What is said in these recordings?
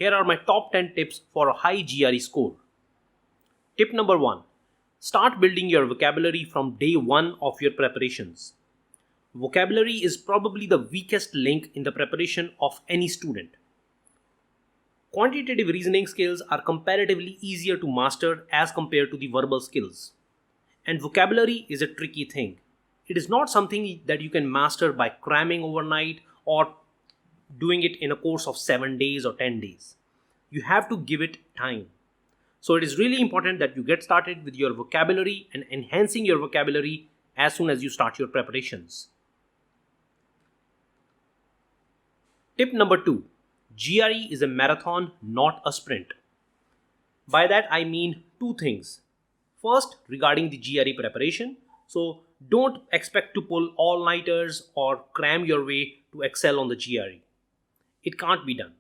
Here are my top 10 tips for a high GRE score. Tip number 1. Start building your vocabulary from day 1 of your preparations. Vocabulary is probably the weakest link in the preparation of any student. Quantitative reasoning skills are comparatively easier to master as compared to the verbal skills. And vocabulary is a tricky thing. It is not something that you can master by cramming overnight or doing it in a course of 7 days or 10 days. You have to give it time. So it is really important that you get started with your vocabulary and enhancing your vocabulary as soon as you start your preparations. Tip number 2. GRE is a marathon, not a sprint. By that I mean two things. First, regarding the GRE preparation. So don't expect to pull all-nighters or cram your way to excel on the GRE. It can't be done.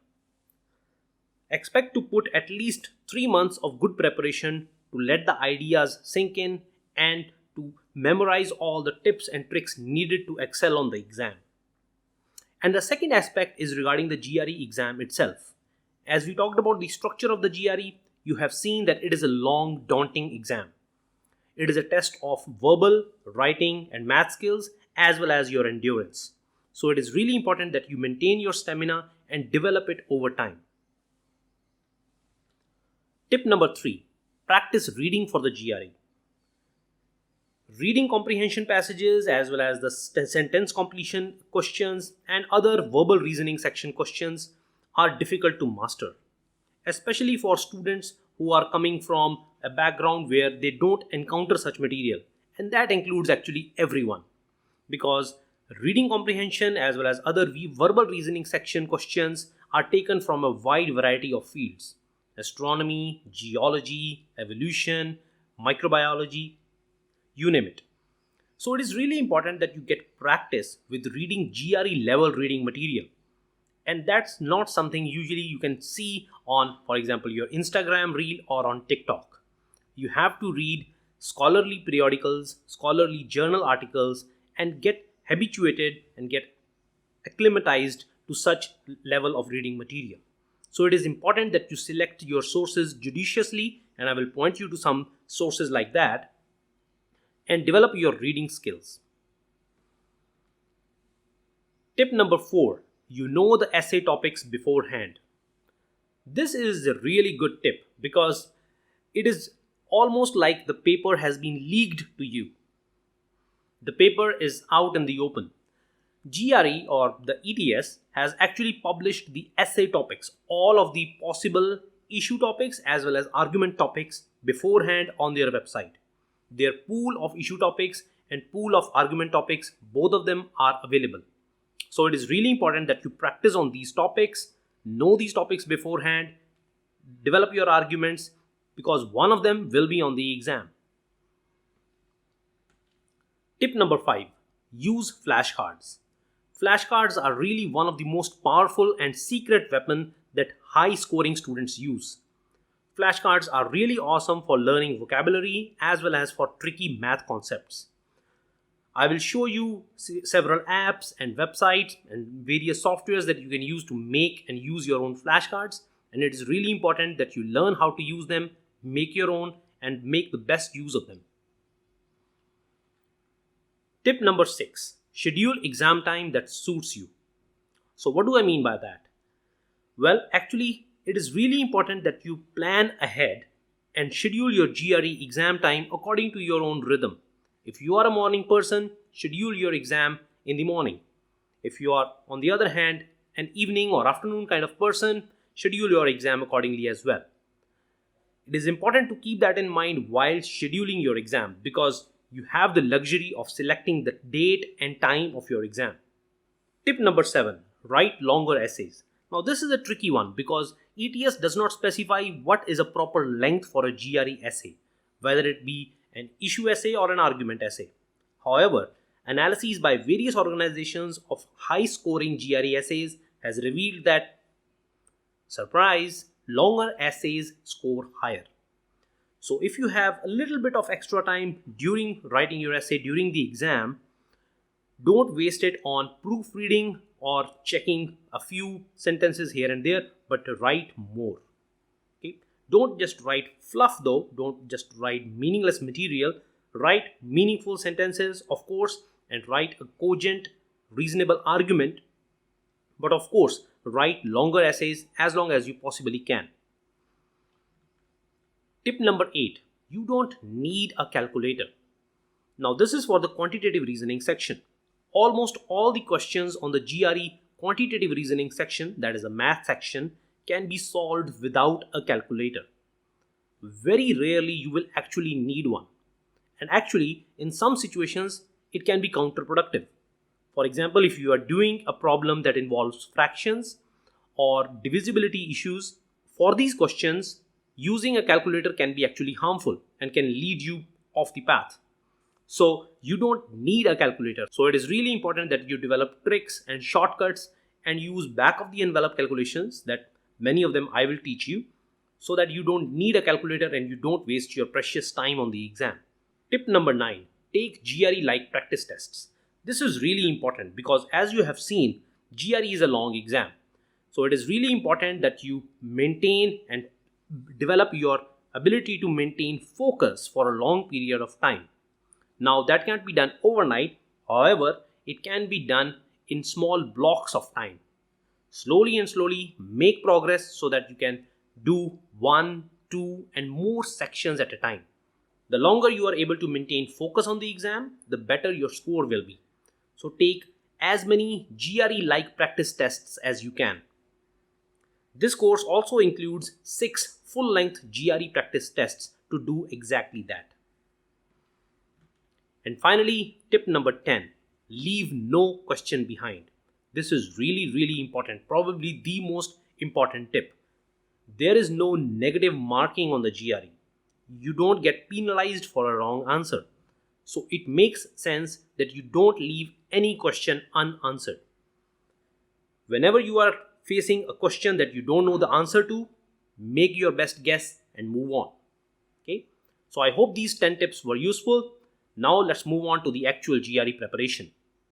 Expect to put at least 3 months of good preparation to let the ideas sink in and to memorize all the tips and tricks needed to excel on the exam. And the second aspect is regarding the GRE exam itself. As we talked about the structure of the GRE, you have seen that it is a long, daunting exam. It is a test of verbal, writing, and math skills as well as your endurance. So it is really important that you maintain your stamina and develop it over time. Tip number 3. Practice reading for the GRE. Reading comprehension passages as well as the sentence completion questions and other verbal reasoning section questions are difficult to master, especially for students who are coming from a background where they don't encounter such material, and that includes actually everyone, because reading comprehension as well as other verbal reasoning section questions are taken from a wide variety of fields: astronomy, geology, evolution, microbiology, you name it. So it is really important that you get practice with reading GRE level reading material. And that's not something usually you can see on, for example, your Instagram reel or on TikTok. You have to read scholarly periodicals, scholarly journal articles, and get habituated and get acclimatized to such level of reading material. So it is important that you select your sources judiciously, and I will point you to some sources like that, and develop your reading skills. Tip number 4. You know the essay topics beforehand. This is a really good tip because it is almost like the paper has been leaked to you. The paper is out in the open. GRE or the ETS has actually published the essay topics, all of the possible issue topics as well as argument topics beforehand on their website. Their pool of issue topics and pool of argument topics, both of them are available. So it is really important that you practice on these topics, know these topics beforehand, develop your arguments, because one of them will be on the exam. Tip number 5. Use flashcards. Flashcards are really one of the most powerful and secret weapon that high scoring students use. Flashcards are really awesome for learning vocabulary as well as for tricky math concepts. I will show you several apps and websites and various softwares that you can use to make and use your own flashcards, and it is really important that you learn how to use them, make your own, and make the best use of them. Tip number 6. Schedule exam time that suits you. So what do I mean by that? Well, actually, it is really important that you plan ahead and schedule your GRE exam time according to your own rhythm. If you are a morning person, schedule your exam in the morning. If you are, on the other hand, an evening or afternoon kind of person, schedule your exam accordingly as well. It is important to keep that in mind while scheduling your exam because you have the luxury of selecting the date and time of your exam. Tip number 7. Write longer essays. Now this is a tricky one because ETS does not specify what is a proper length for a GRE essay, whether it be an issue essay or an argument essay. However, analyses by various organizations of high scoring GRE essays has revealed that, surprise, longer essays score higher. So if you have a little bit of extra time during writing your essay during the exam, don't waste it on proofreading or checking a few sentences here and there, but write more. Okay, don't just write fluff though, don't just write meaningless material. Write meaningful sentences, of course, and write a cogent, reasonable argument, but of course write longer essays as long as you possibly can. Tip number 8, you don't need a calculator. Now this is for the quantitative reasoning section. Almost all the questions on the GRE quantitative reasoning section, that is the math section, can be solved without a calculator. Very rarely you will actually need one. And actually, in some situations, it can be counterproductive. For example, if you are doing a problem that involves fractions or divisibility issues, for these questions, using a calculator can be actually harmful and can lead you off the path. So you don't need a calculator. So it is really important that you develop tricks and shortcuts and use back of the envelope calculations, that many of them I will teach you, so that you don't need a calculator and you don't waste your precious time on the exam. Tip number 9, take GRE like practice tests. This is really important because, as you have seen, GRE is a long exam. So it is really important that you maintain and develop your ability to maintain focus for a long period of time. Now that can't be done overnight, however, it can be done in small blocks of time. Slowly and slowly make progress so that you can do 1, 2 and more sections at a time. The longer you are able to maintain focus on the exam, the better your score will be. So take as many GRE-like practice tests as you can. This course also includes 6 full-length GRE practice tests to do exactly that. And finally, tip number 10, leave no question behind. This is really important, probably the most important tip. There is no negative marking on the GRE. You don't get penalized for a wrong answer. So it makes sense that you don't leave any question unanswered. Whenever you are facing a question that you don't know the answer to, make your best guess and move on. Okay, so I hope these 10 tips were useful. Now let's move on to the actual GRE preparation.